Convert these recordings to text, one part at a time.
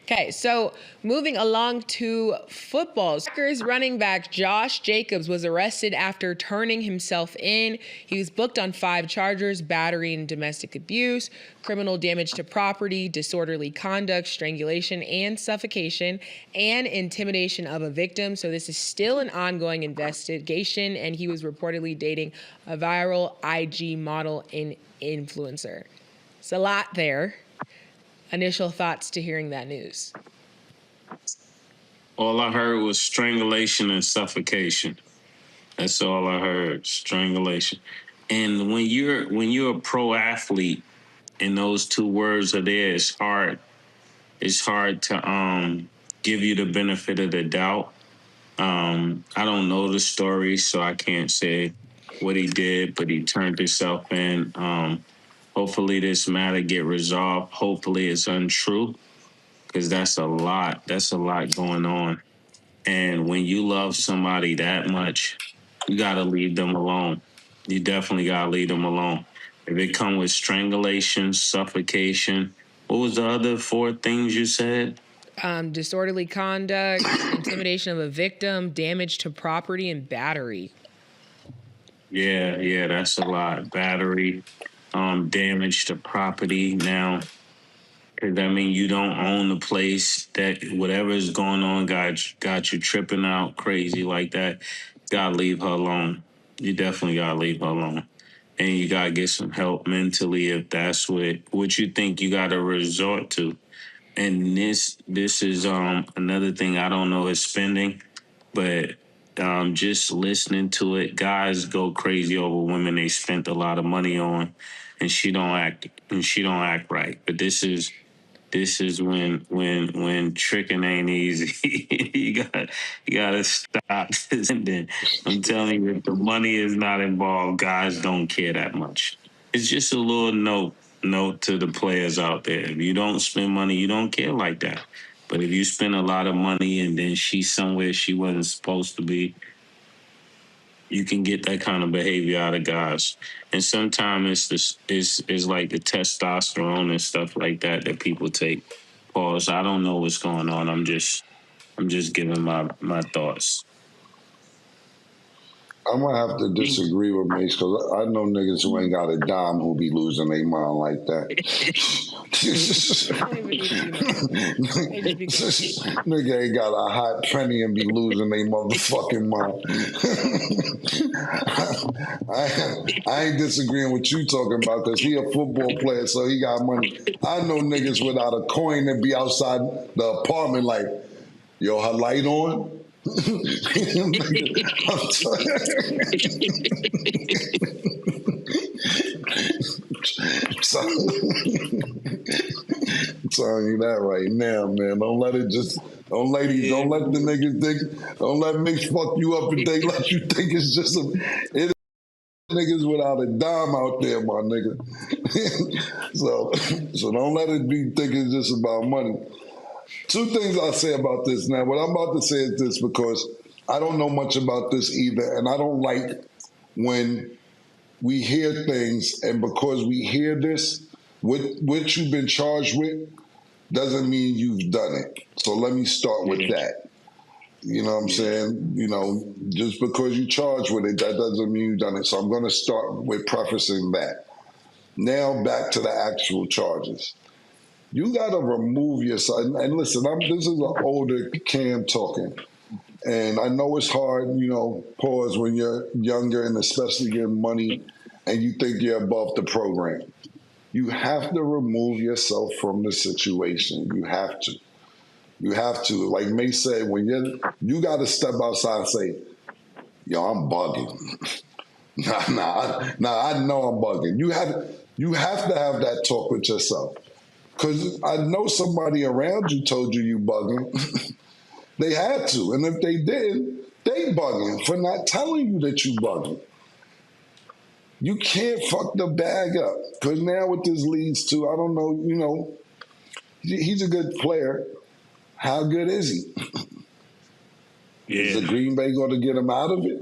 Okay, so moving along to football. Packers running back Josh Jacobs was arrested after turning himself in. He was booked on 5 charges: battery and domestic abuse, criminal damage to property, disorderly conduct, strangulation and suffocation, and intimidation of a victim. So this is still an ongoing investigation, and he was reportedly dating a viral IG model and influencer. It's a lot there. Initial thoughts to hearing that news? All I heard was strangulation and suffocation. That's all I heard, strangulation. And when you're a pro athlete and those 2 words are there, it's hard. It's hard to give you the benefit of the doubt. I don't know the story, so I can't say what he did, but he turned himself in. Hopefully this matter get resolved. Hopefully it's untrue, because that's a lot. That's a lot going on. And when you love somebody that much, you got to leave them alone. You definitely got to leave them alone. If it come with strangulation, suffocation, what was the other 4 things you said? Disorderly conduct, intimidation of a victim, damage to property, and battery. Yeah, that's a lot. Battery, damage to property. Now, does that mean you don't own the place? That whatever is going on got you tripping out crazy like that? Gotta leave her alone. You definitely gotta leave her alone, and you gotta get some help mentally if that's what you think you gotta resort to. And this is another thing I don't know is spending, but just listening to it, guys go crazy over women they spent a lot of money on, and she don't act right. But this is when tricking ain't easy. you gotta stop this. And then I'm telling you, if the money is not involved, guys don't care that much. It's just a little note to the players out there. If you don't spend money, you don't care like that. But if you spend a lot of money and then she's somewhere she wasn't supposed to be, you can get that kind of behavior out of guys. And sometimes it's like the testosterone and stuff like that people take. Pause. I don't know what's going on. I'm just giving my thoughts. I'm gonna have to disagree with Mase because I know niggas who ain't got a dime who be losing their mind like that. Nigga ain't got a hot penny and be losing their motherfucking mind. I ain't disagreeing with you talking about because he a football player, so he got money. I know niggas without a coin and be outside the apartment like, yo, her light on? I'm telling you that right now, man. Don't let the niggas think, don't let Mix fuck you up and they let you think it's just it niggas without a dime out there, my nigga. so don't let it be thinking it's just about money. 2 things I'll say about this now. What I'm about to say is this because I don't know much about this either, and I don't like when we hear things, and because we hear this, what you've been charged with doesn't mean you've done it. So let me start with that. You know what I'm saying? You know, just because you charged with it, that doesn't mean you've done it. So I'm going to start with prefacing that. Now back to the actual charges. You got to remove yourself. And listen, this is an older Cam talking. And I know it's hard, you know, pause when you're younger and especially getting money and you think you're above the program. You have to remove yourself from the situation. You have to. You have to. Like May said, when you got to step outside and say, yo, I'm bugging. Nah, I know I'm bugging. You have to have that talk with yourself. Because I know somebody around you told you bugging. They had to. And if they didn't, they bugging for not telling you that you bugging. You can't fuck the bag up. Because now what this leads to, I don't know, you know, he's a good player. How good is he? Yeah. Is the Green Bay going to get him out of it?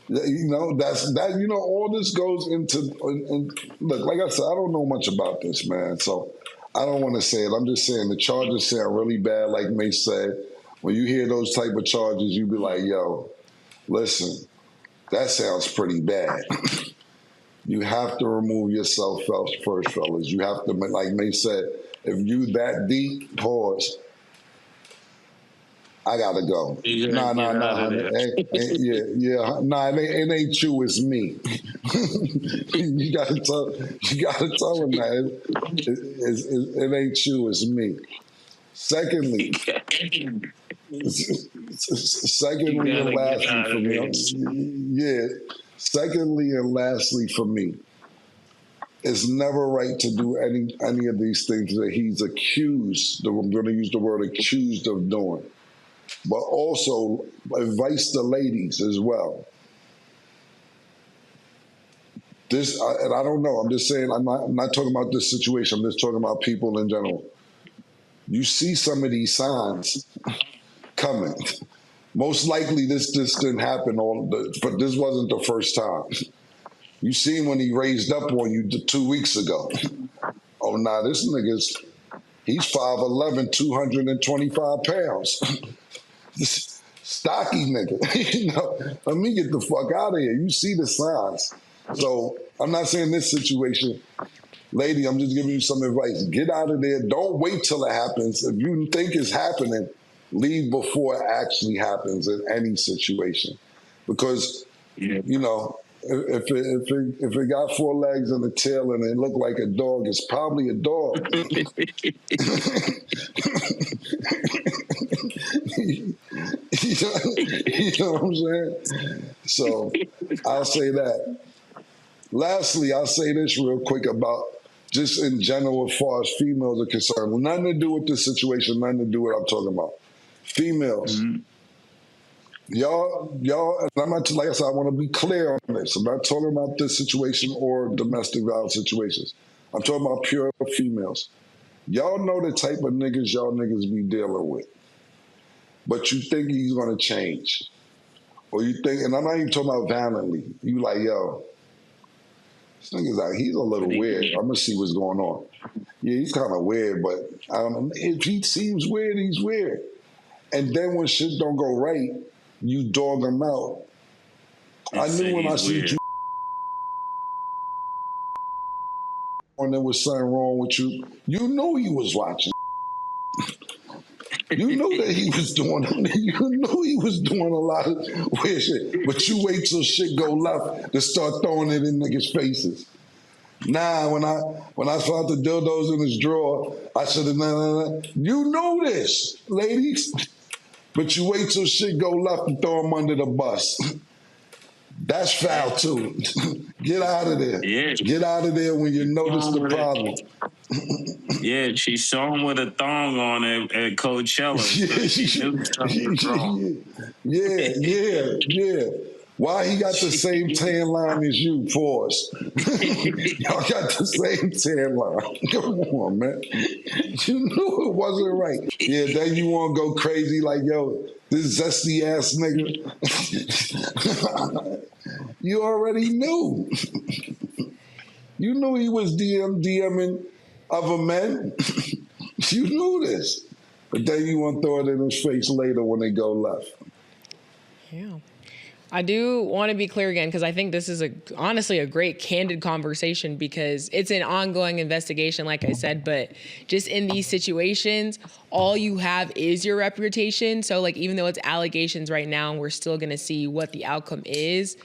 You know, that. You know, all this goes into. And look, like I said, I don't know much about this, man. So I don't want to say it. I'm just saying the charges sound really bad, like Mase said. When you hear those type of charges, you be like, yo, listen, that sounds pretty bad. You have to remove yourself first, fellas. You have to, like Mase said, if you that deep, pause. I gotta go. Nah, honey. Nah, it ain't you, it's me. you gotta tell him that it ain't you, it's me. Secondly, and lastly for me, secondly and lastly for me, it's never right to do any of these things that he's accused. I'm going to use the word accused of doing. But also advice to ladies as well. And I don't know. I'm just saying. I'm not talking about this situation. I'm just talking about people in general. You see some of these signs coming. Most likely, this didn't happen but this wasn't the first time. You seen when he raised up on you 2 weeks ago. Oh, nah, this he's 5'11", 225 pounds. Stocky nigga. Let me get the fuck out of here. You see the signs. So I'm not saying this situation. Lady, I'm just giving you some advice. Get out of there. Don't wait till it happens. If you think it's happening, leave before it actually happens in any situation. Because, if it got 4 legs and a tail and it looked like a dog, it's probably a dog. You know what I'm saying? So I'll say that. Lastly, I'll say this real quick about just in general as far as females are concerned. Nothing to do with this situation, nothing to do with what I'm talking about. Females. Mm-hmm. Y'all, and I'm not, like I said, I want to be clear on this. I'm not talking about this situation or domestic violence situations. I'm talking about pure females. Y'all know the type of niggas y'all niggas be dealing with. But you think he's going to change. Or you think, and I'm not even talking about violently. You like, yo, this nigga's like, he's a little weird. I'm going to see what's going on. Yeah, he's kind of weird, but I don't know. If he seems weird, he's weird. And then when shit don't go right, you dog him out. I knew when I seen you and there was something wrong with you, you knew he was watching. You knew that he was doing. You knew he was doing a lot of weird shit. But you wait till shit go left to start throwing it in niggas' faces. Nah, when I found the dildos in his drawer, I should have nah. You know this, ladies. But you wait till shit go left and throw him under the bus. That's foul too. Get out of there. Yeah. Get out of there when you notice the problem. Yeah, she saw him with a thong on at Coachella. Yeah. Why he got the same tan line as you, pause. Y'all got the same tan line. Come on, man. You knew it wasn't right. Yeah, then you want to go crazy like, yo, this zesty ass nigga. You already knew. You knew he was DMing other men. You knew this. But then you want to throw it in his face later when they go left. Yeah. I do want to be clear again, because I think this is honestly a great candid conversation, because it's an ongoing investigation, like I said, but just in these situations, all you have is your reputation. So like, even though it's allegations right now, we're still going to see what the outcome is.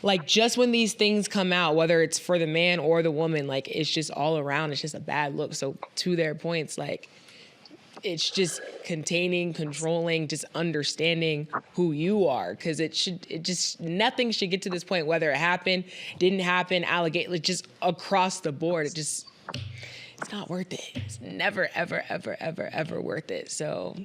Like, just when these things come out, whether it's for the man or the woman, like, it's just all around, it's just a bad look. So to their points, like, it's just containing, controlling, just understanding who you are. Because nothing should get to this point, whether it happened, didn't happen, like just across the board. It's not worth it. It's never, ever, ever, ever, ever worth it. So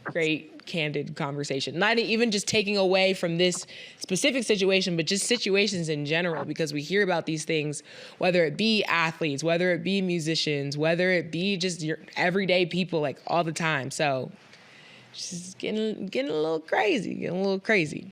great, candid conversation. Not even just taking away from this specific situation, but just situations in general, because we hear about these things, whether it be athletes, whether it be musicians, whether it be just your everyday people, like all the time. So just getting a little crazy.